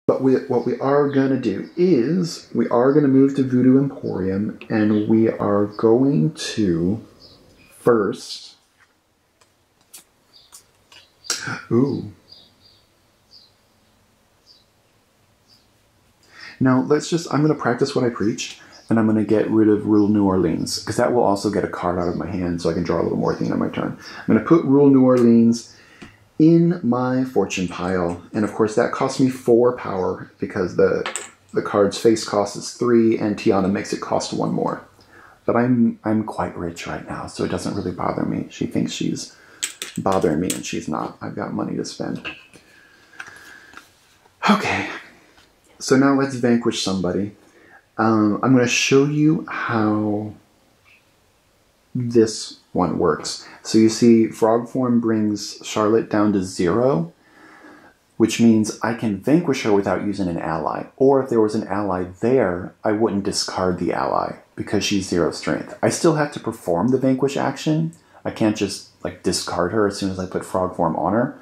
But what we are going to do is we are going to move to Voodoo Emporium, and we are going to first... Ooh. Now, I'm going to practice what I preach, and I'm going to get rid of Rule New Orleans, because that will also get a card out of my hand, so I can draw a little more at the end of my turn. I'm going to put Rule New Orleans in my fortune pile, and of course that costs me 4 power, because the card's face cost is 3, and Tiana makes it cost 1 more. But I'm quite rich right now, so it doesn't really bother me. She thinks she's bothering me, and she's not. I've got money to spend. Okay, so now let's vanquish somebody. I'm going to show you how this one works. So you see, frog form brings Charlotte down to 0, which means I can vanquish her without using an ally. Or if there was an ally there, I wouldn't discard the ally because she's 0 strength. I still have to perform the vanquish action. I can't just like discard her as soon as I put frog form on her.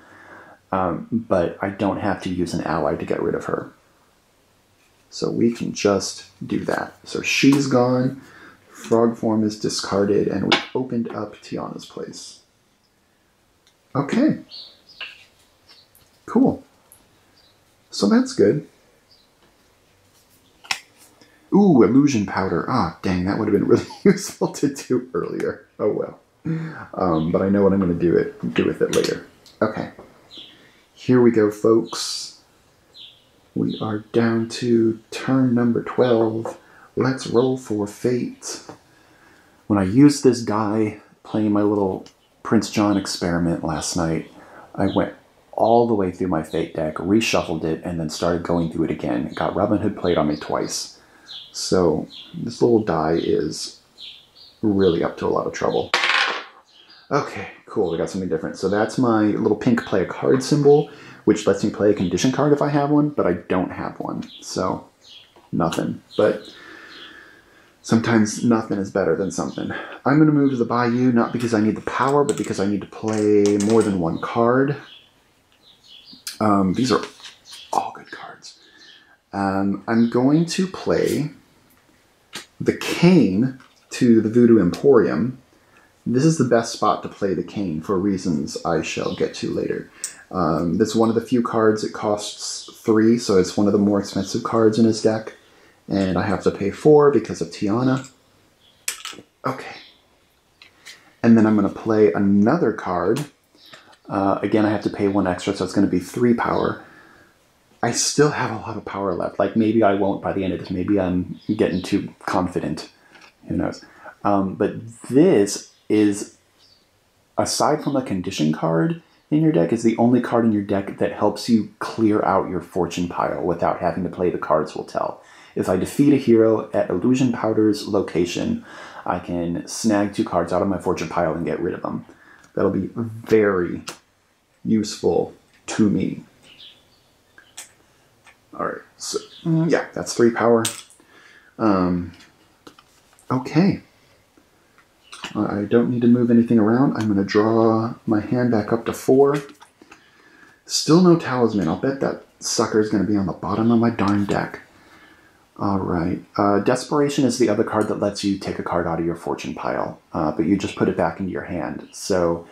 But I don't have to use an ally to get rid of her. So we can just do that. So she's gone. Frog form is discarded, and we've opened up Tiana's place. Okay. Cool. So that's good. Ooh, illusion powder. Ah, dang, that would have been really useful to do earlier. Oh well. But I know what I'm going to do with it later. Okay. Here we go, folks. We are down to turn number 12. Let's roll for fate. When I used this die playing my little Prince John experiment last night, I went all the way through my fate deck, reshuffled it, and then started going through it again. Got Robin Hood played on me twice. So this little die is really up to a lot of trouble. Okay, cool, we got something different. So that's my little pink play a card symbol, which lets me play a condition card if I have one, but I don't have one. So nothing. But sometimes nothing is better than something. I'm going to move to the Bayou, not because I need the power, but because I need to play more than one card. These are all good cards. I'm going to play the Cane to the Voodoo Emporium. This is the best spot to play the Cane for reasons I shall get to later. This is one of the few cards that costs 3, so it's one of the more expensive cards in his deck. And I have to pay 4 because of Tiana. Okay. And then I'm going to play another card. Again, I have to pay 1 extra, so it's going to be 3 power. I still have a lot of power left. Like, maybe I won't by the end of this. Maybe I'm getting too confident. Who knows? But this is, aside from a condition card in your deck, is the only card in your deck that helps you clear out your fortune pile without having to play the cards will tell. If I defeat a hero at Illusion Powder's location, I can snag 2 cards out of my fortune pile and get rid of them. That'll be very useful to me. Alright, so yeah, that's 3 power. Okay. I don't need to move anything around. I'm going to draw my hand back up to 4. Still no Talisman. I'll bet that sucker is going to be on the bottom of my darn deck. Alright. Desperation is the other card that lets you take a card out of your fortune pile, but you just put it back into your hand. So,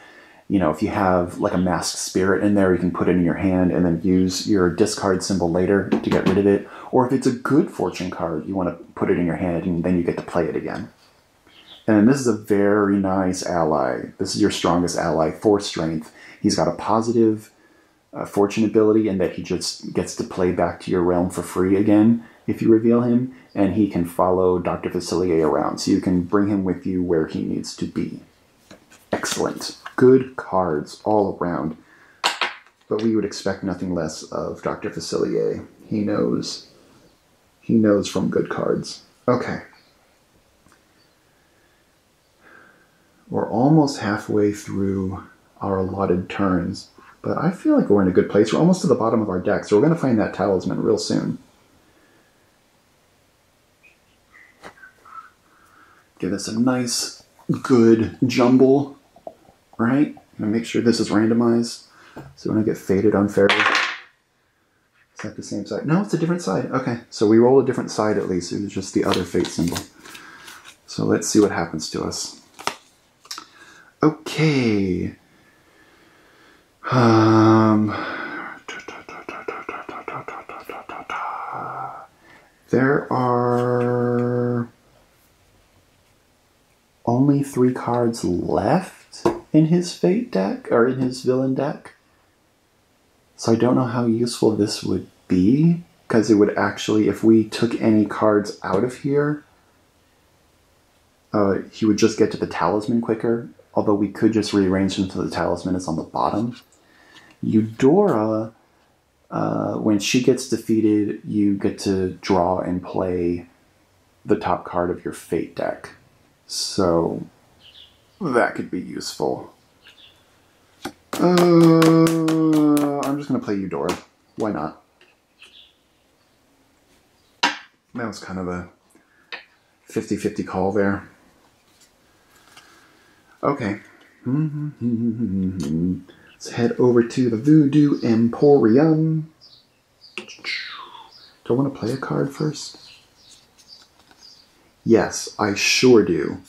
you know, if you have like a masked spirit in there, you can put it in your hand and then use your discard symbol later to get rid of it. Or if it's a good fortune card, you want to put it in your hand and then you get to play it again. And this is a very nice ally. This is your strongest ally, 4 strength. He's got a positive fortune ability in that he just gets to play back to your realm for free again if you reveal him, and he can follow Dr. Facilier around, so you can bring him with you where he needs to be. Excellent. Good cards all around. But we would expect nothing less of Dr. Facilier. He knows from good cards. Okay. We're almost halfway through our allotted turns, but I feel like we're in a good place. We're almost to the bottom of our deck, so we're going to find that Talisman real soon. Give this a nice, good jumble, right? I'm going to make sure this is randomized, so we don't get faded unfairly. Is that the same side? No, it's a different side. Okay, so we roll a different side at least. It was just the other fate symbol. So let's see what happens to us. Okay. There are only 3 cards left in his fate deck, or in his villain deck. So I don't know how useful this would be, because it would actually, if we took any cards out of here, he would just get to the Talisman quicker, although we could just rearrange him so the Talisman is on the bottom. Eudora, when she gets defeated, you get to draw and play the top card of your fate deck. So that could be useful. I'm just going to play Eudora. Why not? That was kind of a 50-50 call there. Okay. Let's head over to the Voodoo Emporium. Do I want to play a card first? Yes, I sure do.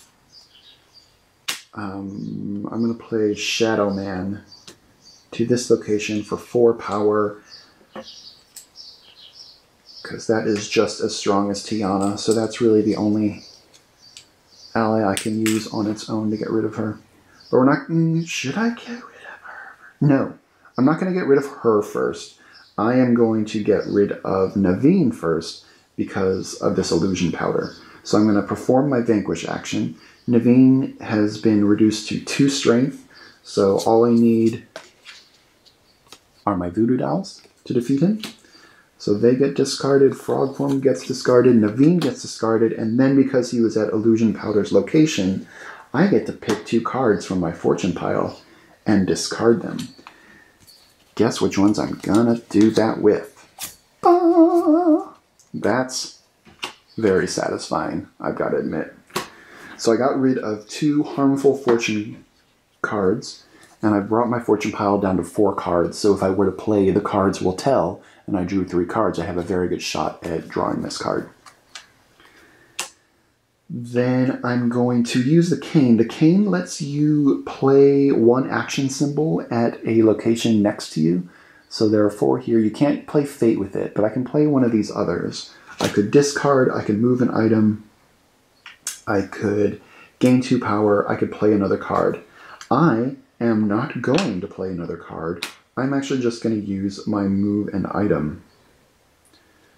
I'm going to play Shadow Man to this location for 4 power, because that is just as strong as Tiana, so that's really the only ally I can use on its own to get rid of her. But we're not... should I get rid of her? No, I'm not going to get rid of her first. I am going to get rid of Naveen first because of this illusion powder. So I'm going to perform my Vanquish action. Naveen has been reduced to 2 strength, so all I need are my voodoo dolls to defeat him. So they get discarded, Frog Form gets discarded, Naveen gets discarded, and then because he was at Illusion Powder's location, I get to pick 2 cards from my fortune pile and discard them. Guess which ones I'm gonna do that with. That's very satisfying, I've got to admit. So I got rid of 2 harmful fortune cards, and I brought my fortune pile down to 4 cards, so if I were to play The Cards Will Tell, and I drew 3 cards, I have a very good shot at drawing this card. Then I'm going to use the cane. The cane lets you play 1 action symbol at a location next to you. So there are 4 here. You can't play Fate with it, but I can play one of these others. I could discard, I could move an item, I could gain 2 power, I could play another card. I am not going to play another card. I'm actually just going to use my move an item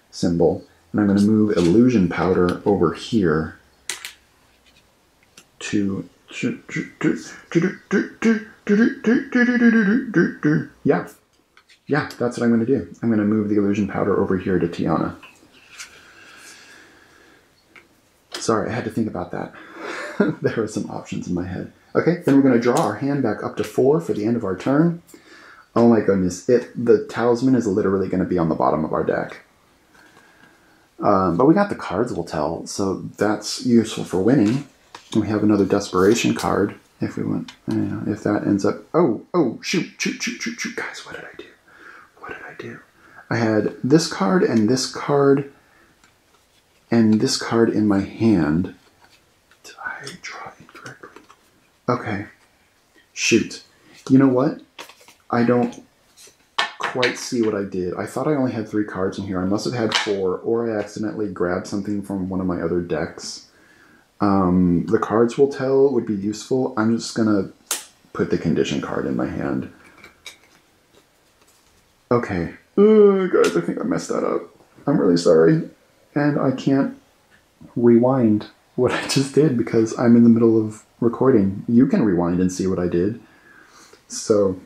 symbol, and I'm going to move Illusion Powder over here to... Yeah, that's what I'm going to do. I'm going to move the Illusion Powder over here to Tiana. Sorry, I had to think about that. There were some options in my head. Okay, then we're going to draw our hand back up to 4 for the end of our turn. Oh my goodness, the Talisman is literally going to be on the bottom of our deck. But we got The Cards Will Tell, so that's useful for winning. And we have another Desperation card, if we want. If that ends up... Oh, shoot. Guys, what did I do? What did I do? I had this card and this card and this card in my hand. Did I draw incorrectly? Okay. Shoot. You know what? I don't quite see what I did. I thought I only had 3 cards in here. I must have had 4, or I accidentally grabbed something from one of my other decks. The Cards Will Tell would be useful. I'm just gonna put the condition card in my hand. Okay. Guys, I think I messed that up. I'm really sorry. And I can't rewind what I just did because I'm in the middle of recording. You can rewind and see what I did. So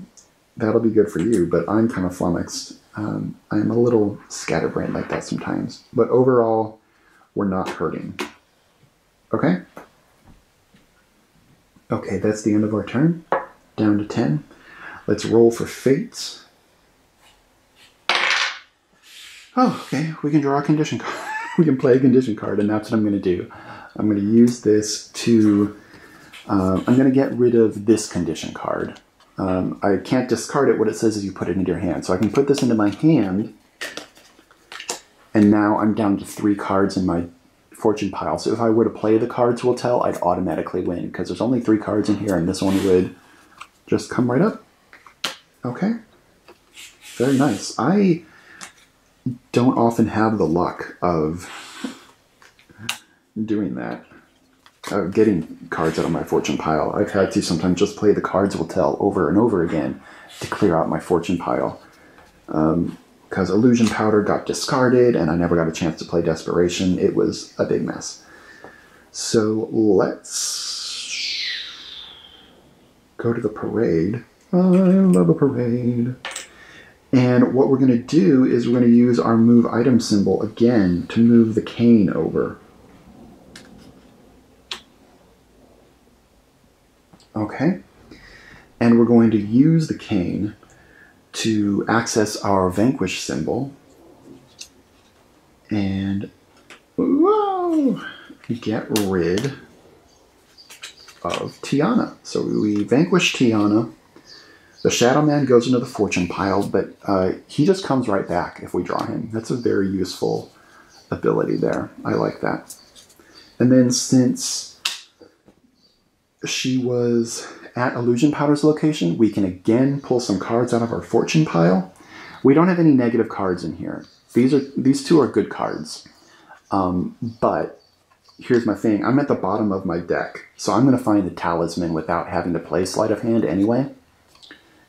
that'll be good for you, but I'm kind of flummoxed. I'm a little scatterbrained like that sometimes. But overall, we're not hurting. Okay? Okay, that's the end of our turn. Down to 10. Let's roll for fates. Oh, okay, we can draw a condition card. We can play a condition card, and that's what I'm going to do. I'm going to use this to... I'm going to get rid of this condition card. I can't discard it. What it says is you put it into your hand. So I can put this into my hand, And now I'm down to 3 cards in my fortune pile. So if I were to play the cards will tell, I'd automatically win because there's only 3 cards in here and this one would just come right up. Okay. Very nice. I don't often have the luck of doing that. Getting cards out of my fortune pile. I've had to sometimes just play the cards will tell over and over again to clear out my fortune pile. Because Illusion Powder got discarded and I never got a chance to play Desperation. It was a big mess. So let's go to the parade. I love a parade. And what we're going to do is we're going to use our move item symbol again to move the cane over. Okay. And we're going to use the cane to access our Vanquish symbol. And whoa, get rid of Tiana. So we vanquish Tiana. The Shadow Man goes into the fortune pile, but he just comes right back if we draw him. That's a very useful ability there. I like that. And then since she was at Illusion Powder's location, we can again pull some cards out of our fortune pile. We don't have any negative cards in here. These 2 are good cards. But here's my thing. I'm at the bottom of my deck, so I'm going to find the Talisman without having to play Sleight of Hand anyway.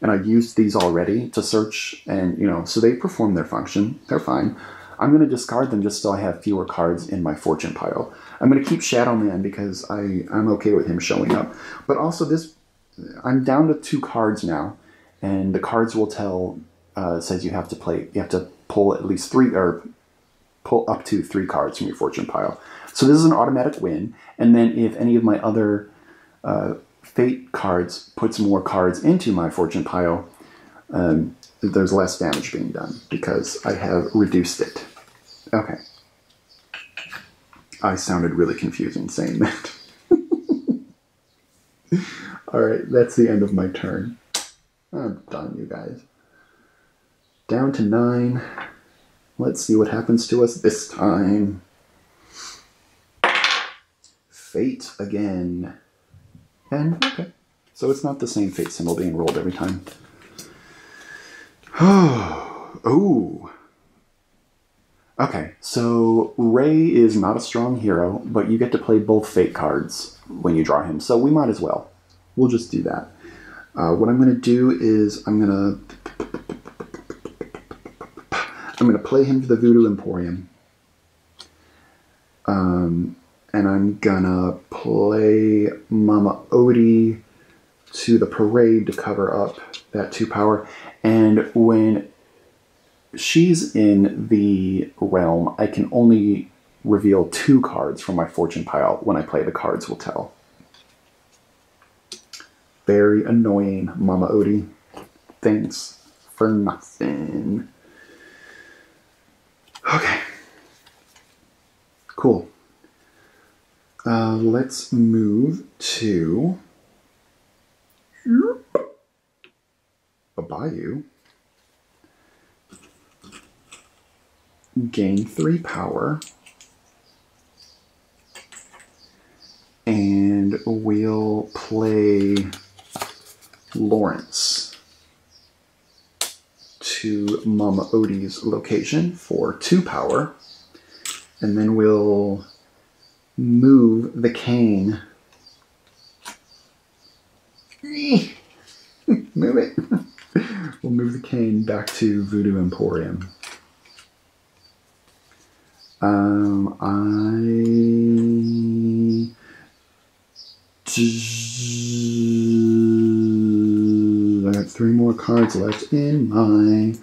And I used these already to search, and so they perform their function. They're fine. I'm going to discard them just so I have fewer cards in my fortune pile. I'm going to keep Shadow Man because I'm okay with him showing up. But also I'm down to 2 cards now, and the cards will tell says you have to pull at least 3 or pull up to 3 cards from your fortune pile. So this is an automatic win. And then if any of my other Fate cards puts more cards into my fortune pile, there's less damage being done because I have reduced it. Okay. I sounded really confusing saying that. Alright, that's the end of my turn. I'm done, you guys. Down to 9. Let's see what happens to us this time. Fate again. And, okay. So it's not the same Fate symbol being rolled every time. Oh. Okay, so Ray is not a strong hero, but you get to play both Fate cards when you draw him, so we might as well. We'll just do that. What I'm going to do is I'm going to play him to the Voodoo Emporium. And I'm gonna play Mama Odie to the parade to cover up that 2 power. And when she's in the realm, I can only reveal 2 cards from my fortune pile when I play the cards will tell. Very annoying, Mama Odie. Thanks for nothing. Okay. Cool. Let's move to a bayou. Gain 3 power. And we'll play Lawrence to Mama Odie's location for 2 power. And then we'll move the cane. Move it. We'll move the cane back to Voodoo Emporium. I got 3 more cards left in my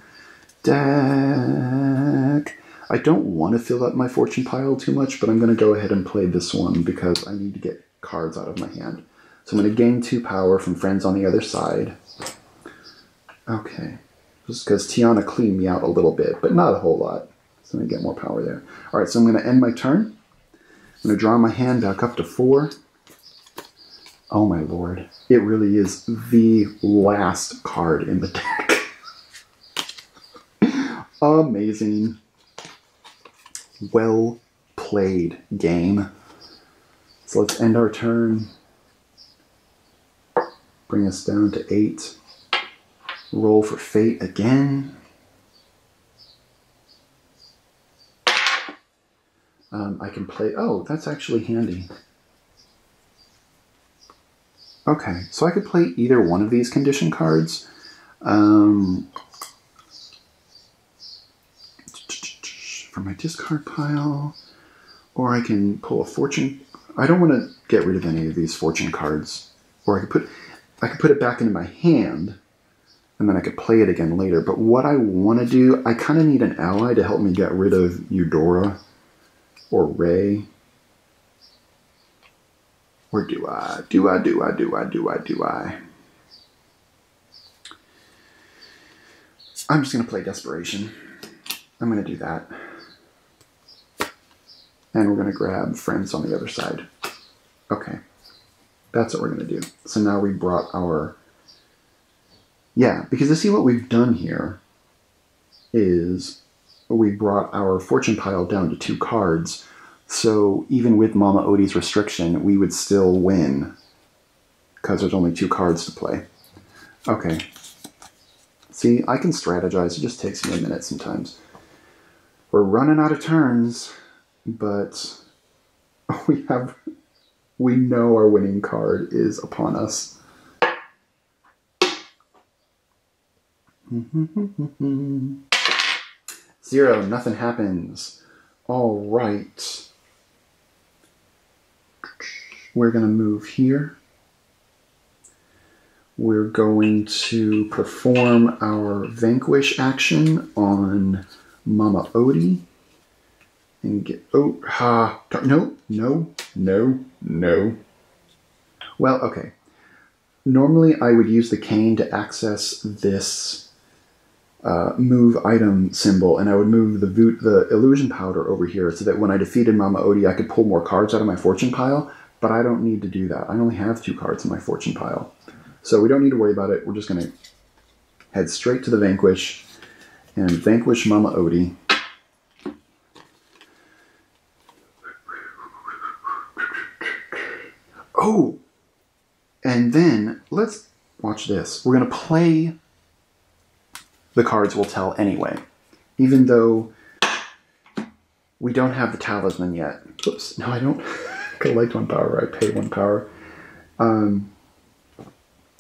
deck. I don't want to fill up my fortune pile too much, but I'm going to go ahead and play this one because I need to get cards out of my hand. So I'm going to gain 2 power from friends on the other side. Okay. Just because Tiana cleaned me out a little bit, but not a whole lot. So I'm going to get more power there. Alright, so I'm going to end my turn. I'm going to draw my hand back up to 4. Oh my lord. It really is the last card in the deck. Amazing. Well played, game. So let's end our turn. Bring us down to 8. Roll for fate again. I can play... Oh, that's actually handy. Okay, so I could play either one of these condition cards. For my discard pile. Or I can pull a fortune... I don't want to get rid of any of these fortune cards. Or I could put it back into my hand, and then I could play it again later. But what I want to do, I kind of need an ally to help me get rid of Eudora or Ray. Or do I? Do I? I'm just going to play Desperation. I'm going to do that. And we're going to grab Friends on the other side. Okay. That's what we're going to do. So now we brought our... Yeah, because you see what we've done here is we brought our fortune pile down to 2 cards. So even with Mama Odie's restriction, we would still win because there's only 2 cards to play. Okay. See, I can strategize. It just takes me a minute sometimes. We're running out of turns, but we know our winning card is upon us. Zero, nothing happens. All right. We're going to move here. We're going to perform our Vanquish action on Mama Odie. And get... Oh, ha. No. Well, okay. Normally I would use the cane to access this move item symbol, and I would move the illusion powder over here so that when I defeated Mama Odie, I could pull more cards out of my fortune pile, but I don't need to do that. I only have 2 cards in my fortune pile. So we don't need to worry about it. We're just going to head straight to the Vanquish and vanquish Mama Odie. Oh! And then, let's watch this. We're going to play the cards will tell anyway, even though we don't have the Talisman yet. Oops, no I don't. Collect 1 power, I pay 1 power.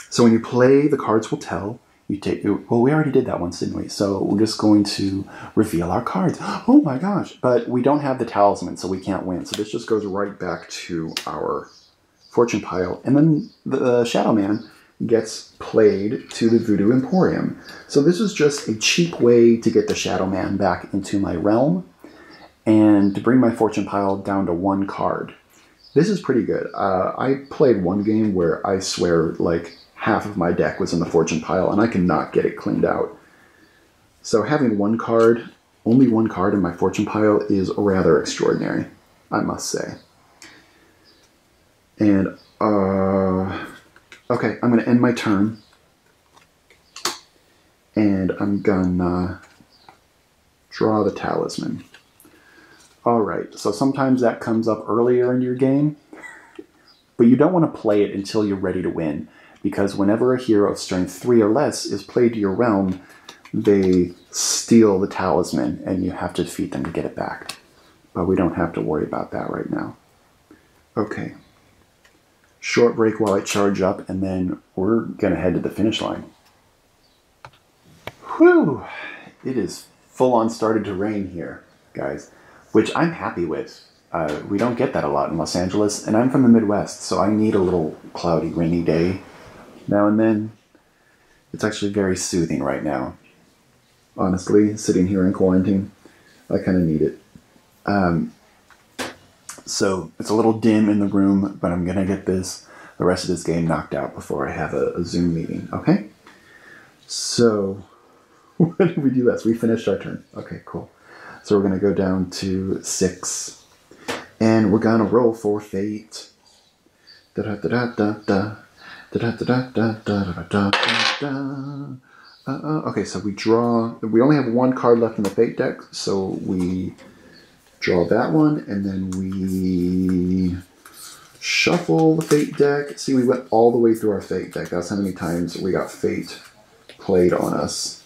So when you play the cards will tell, you take... Well, we already did that once, didn't we? So we're just going to reveal our cards. Oh my gosh, but we don't have the Talisman, so we can't win. So this just goes right back to our fortune pile. And then the Shadow Man gets played to the Voodoo Emporium. So this is just a cheap way to get the Shadow Man back into my realm and to bring my fortune pile down to 1 card. This is pretty good. I played one game where I swear like half of my deck was in the fortune pile and I could not get it cleaned out. So having 1 card, only 1 card in my fortune pile is rather extraordinary, I must say. And, okay, I'm going to end my turn. And I'm going to draw the Talisman. Alright, so sometimes that comes up earlier in your game. But you don't want to play it until you're ready to win. Because whenever a hero of strength 3 or less is played to your realm, they steal the Talisman and you have to defeat them to get it back. But we don't have to worry about that right now. Okay. Short break while I charge up, and then we're going to head to the finish line. Whew! It is full on started to rain here, guys, which I'm happy with. We don't get that a lot in Los Angeles, and I'm from the Midwest, so I need a little cloudy, rainy day now and then. It's actually very soothing right now. Honestly, sitting here in quarantine, I kind of need it. So it's a little dim in the room, but I'm going to get the rest of this game knocked out before I have a Zoom meeting, okay? So, what did we do last? We finished our turn. Okay, cool. So we're going to go down to 6, and we're going to roll for fate. Da-da-da-da-da-da. Da-da-da-da-da-da-da-da. Okay, so we draw... We only have 1 card left in the fate deck, so we Draw that one, and then we shuffle the Fate deck. See, we went all the way through our Fate deck. That's how many times we got Fate played on us.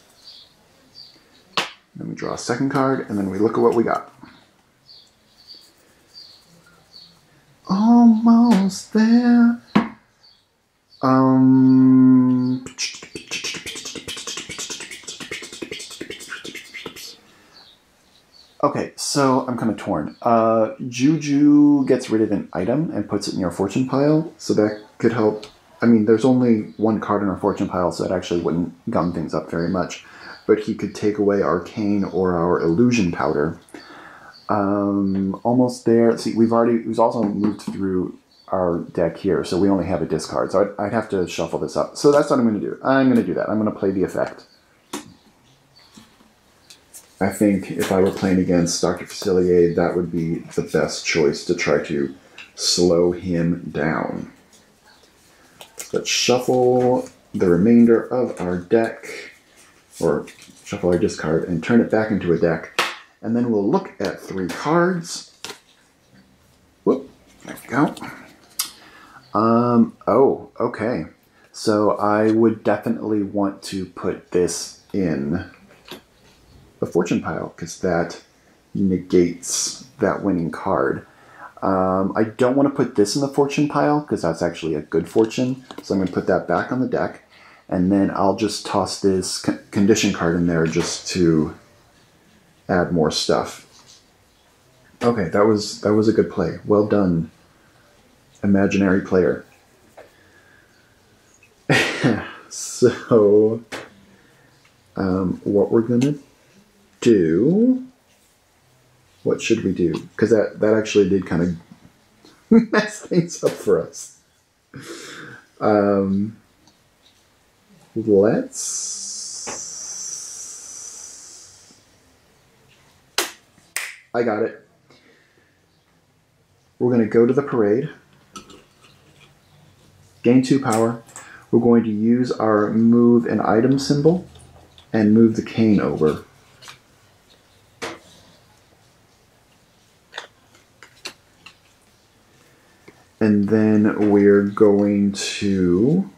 Then we draw a second card, and then we look at what we got. Almost there. Okay, so I'm kind of torn. Juju gets rid of an item and puts it in your fortune pile, so that could help. I mean, there's only one card in our fortune pile, so that actually wouldn't gum things up very much. But he could take away Arcane or our Illusion Powder. Almost there. See, we've also moved through our deck here, so we only have a discard. So I'd have to shuffle this up. So that's what I'm going to do. I'm going to do that. I'm going to play the effect. I think if I were playing against Dr. Facilier, that would be the best choice to try to slow him down. Let's shuffle the remainder of our deck, or shuffle our discard and turn it back into a deck. And then we'll look at 3 cards. Whoop, there we go. Oh, okay. So I would definitely want to put this in the fortune pile, because that negates that winning card. I don't want to put this in the fortune pile, because that's actually a good fortune. So I'm going to put that back on the deck. And then I'll just toss this condition card in there just to add more stuff. Okay, that was a good play. Well done, imaginary player. So, what we're going to do... What should we do? Because that actually did kind of mess things up for us. I got it. We're going to go to the parade. Gain 2 power. We're going to use our move an item symbol and move the cane over. And then we're going to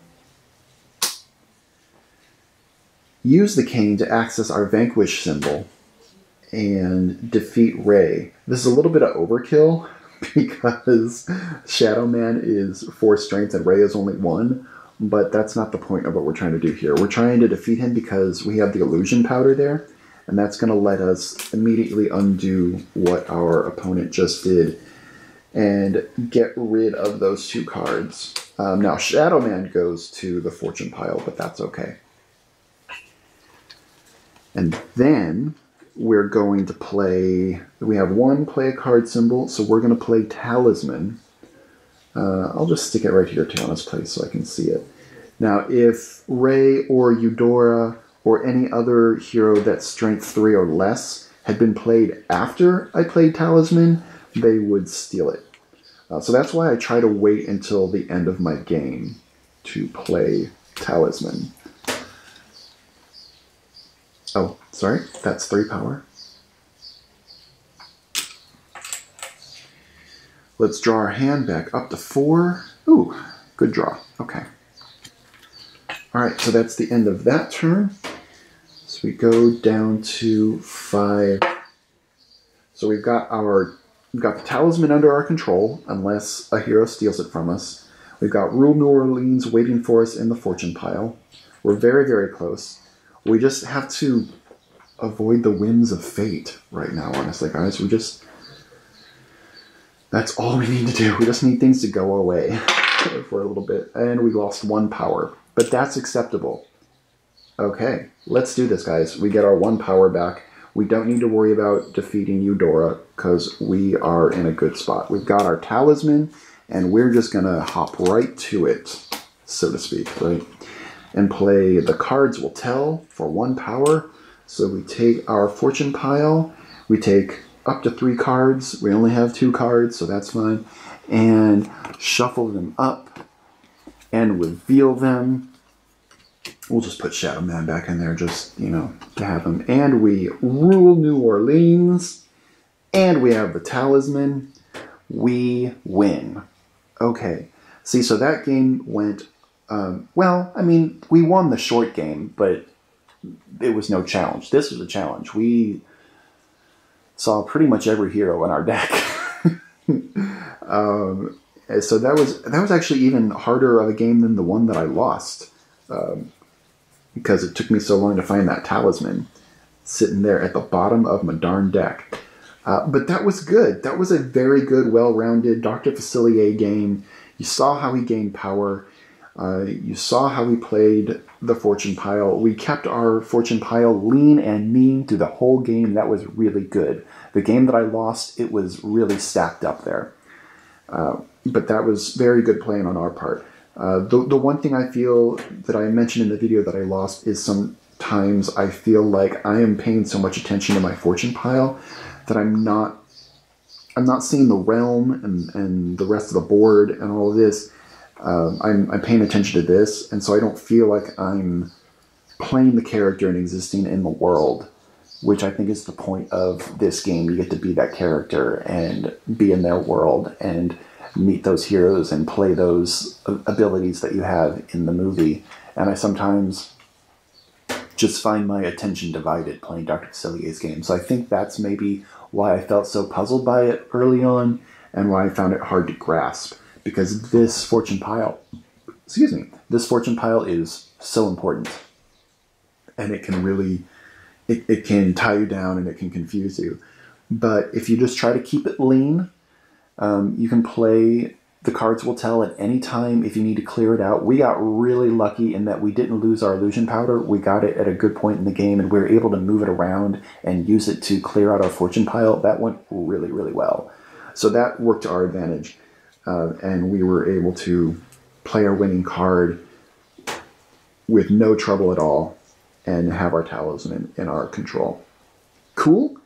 use the cane to access our Vanquish symbol and defeat Ray. This is a little bit of overkill because Shadow Man is 4 strength and Ray is only 1, but that's not the point of what we're trying to do here. We're trying to defeat him because we have the illusion powder there, and that's going to let us immediately undo what our opponent just did and get rid of those 2 cards. Now, Shadow Man goes to the fortune pile, but that's okay. And then we're going to play... We have 1 play a card symbol, so we're going to play Talisman. I'll just stick it right here to honest place so I can see it. Now, if Ray or Eudora or any other hero that's strength 3 or less had been played after I played Talisman, they would steal it. So that's why I try to wait until the end of my game to play Talisman. Oh, sorry, that's 3 power. Let's draw our hand back up to 4. Ooh, good draw. Okay. Alright, so that's the end of that turn. So we go down to 5. So we've got the Talisman under our control, unless a hero steals it from us. We've got Rule New Orleans waiting for us in the fortune pile. We're very, very close. We just have to avoid the whims of fate right now, honestly, guys. That's all we need to do. We just need things to go away for a little bit. And we lost 1 power, but that's acceptable. Okay, let's do this, guys. We get our 1 power back. We don't need to worry about defeating Eudora because we are in a good spot. We've got our Talisman, and we're just going to hop right to it, so to speak, right? And play the cards will tell for 1 power. So we take our fortune pile. We take up to 3 cards. We only have 2 cards, so that's fine. And shuffle them up and reveal them. We'll just put Shadow Man back in there just, to have him. And we rule New Orleans. And we have the Talisman. We win. Okay. See, so that game went, well, I mean, we won the short game, but it was no challenge. This was a challenge. We saw pretty much every hero in our deck. So that was actually even harder of a game than the one that I lost. Because it took me so long to find that Talisman sitting there at the bottom of my darn deck. But that was good. That was a very good, well-rounded Dr. Facilier game. You saw how he gained power. You saw how we played the fortune pile. We kept our fortune pile lean and mean through the whole game. That was really good. The game that I lost, it was really stacked up there. But that was very good playing on our part. The one thing I feel that I mentioned in the video that I lost is sometimes I feel like I am paying so much attention to my fortune pile that I'm not seeing the realm and the rest of the board and all of this. I'm paying attention to this, and so I don't feel like I'm playing the character and existing in the world, which I think is the point of this game. You get to be that character and be in their world and meet those heroes and play those abilities that you have in the movie. And I sometimes just find my attention divided playing Dr. Facilier's game. So I think that's maybe why I felt so puzzled by it early on and why I found it hard to grasp. Because this fortune pile, this fortune pile is so important. And it can really, it can tie you down and it can confuse you. But if you just try to keep it lean, you can play, the cards will tell at any time if you need to clear it out. We got really lucky in that we didn't lose our illusion powder. We got it at a good point in the game and we were able to move it around and use it to clear out our fortune pile. That went really, really well. So that worked to our advantage. And we were able to play our winning card with no trouble at all and have our Talisman in our control. Cool?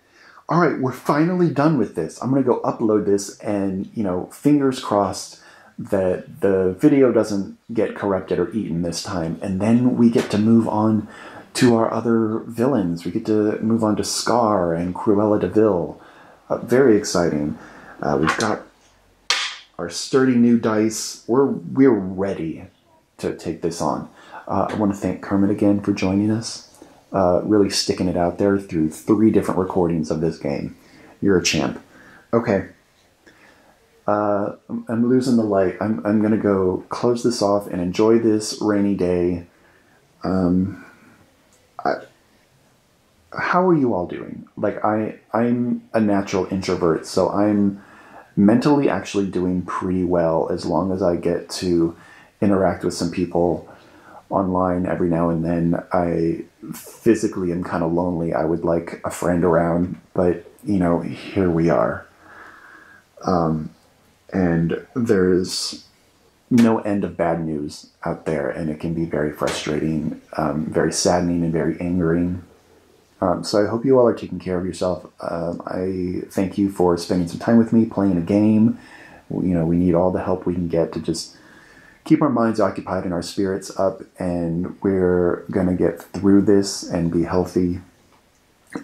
All right, we're finally done with this. I'm going to go upload this and, you know, fingers crossed that the video doesn't get corrupted or eaten this time. And then we get to move on to our other villains. We get to move on to Scar and Cruella de Vil. Very exciting. We've got our sturdy new dice. We're ready to take this on. I want to thank Kermit again for joining us. Really sticking it out there through 3 different recordings of this game. You're a champ. Okay. I'm losing the light. I'm going to go close this off and enjoy this rainy day. How are you all doing? Like, I'm a natural introvert, so I'm mentally actually doing pretty well as long as I get to interact with some people online every now and then. I physically am kind of lonely. I would like a friend around, but, you know, here we are. And there's no end of bad news out there, and it can be very frustrating, very saddening, and very angering. So I hope you all are taking care of yourself. I thank you for spending some time with me, playing a game. You know, we need all the help we can get to just keep our minds occupied and our spirits up, and we're going to get through this and be healthy,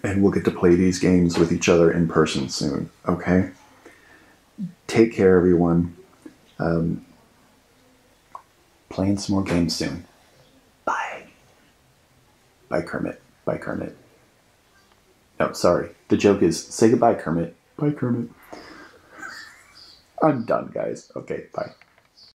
and we'll get to play these games with each other in person soon, okay? Take care, everyone. Playing some more games soon. Bye. Bye, Kermit. Bye, Kermit. No, sorry. The joke is, say goodbye, Kermit. Bye, Kermit. I'm done, guys. Okay, bye.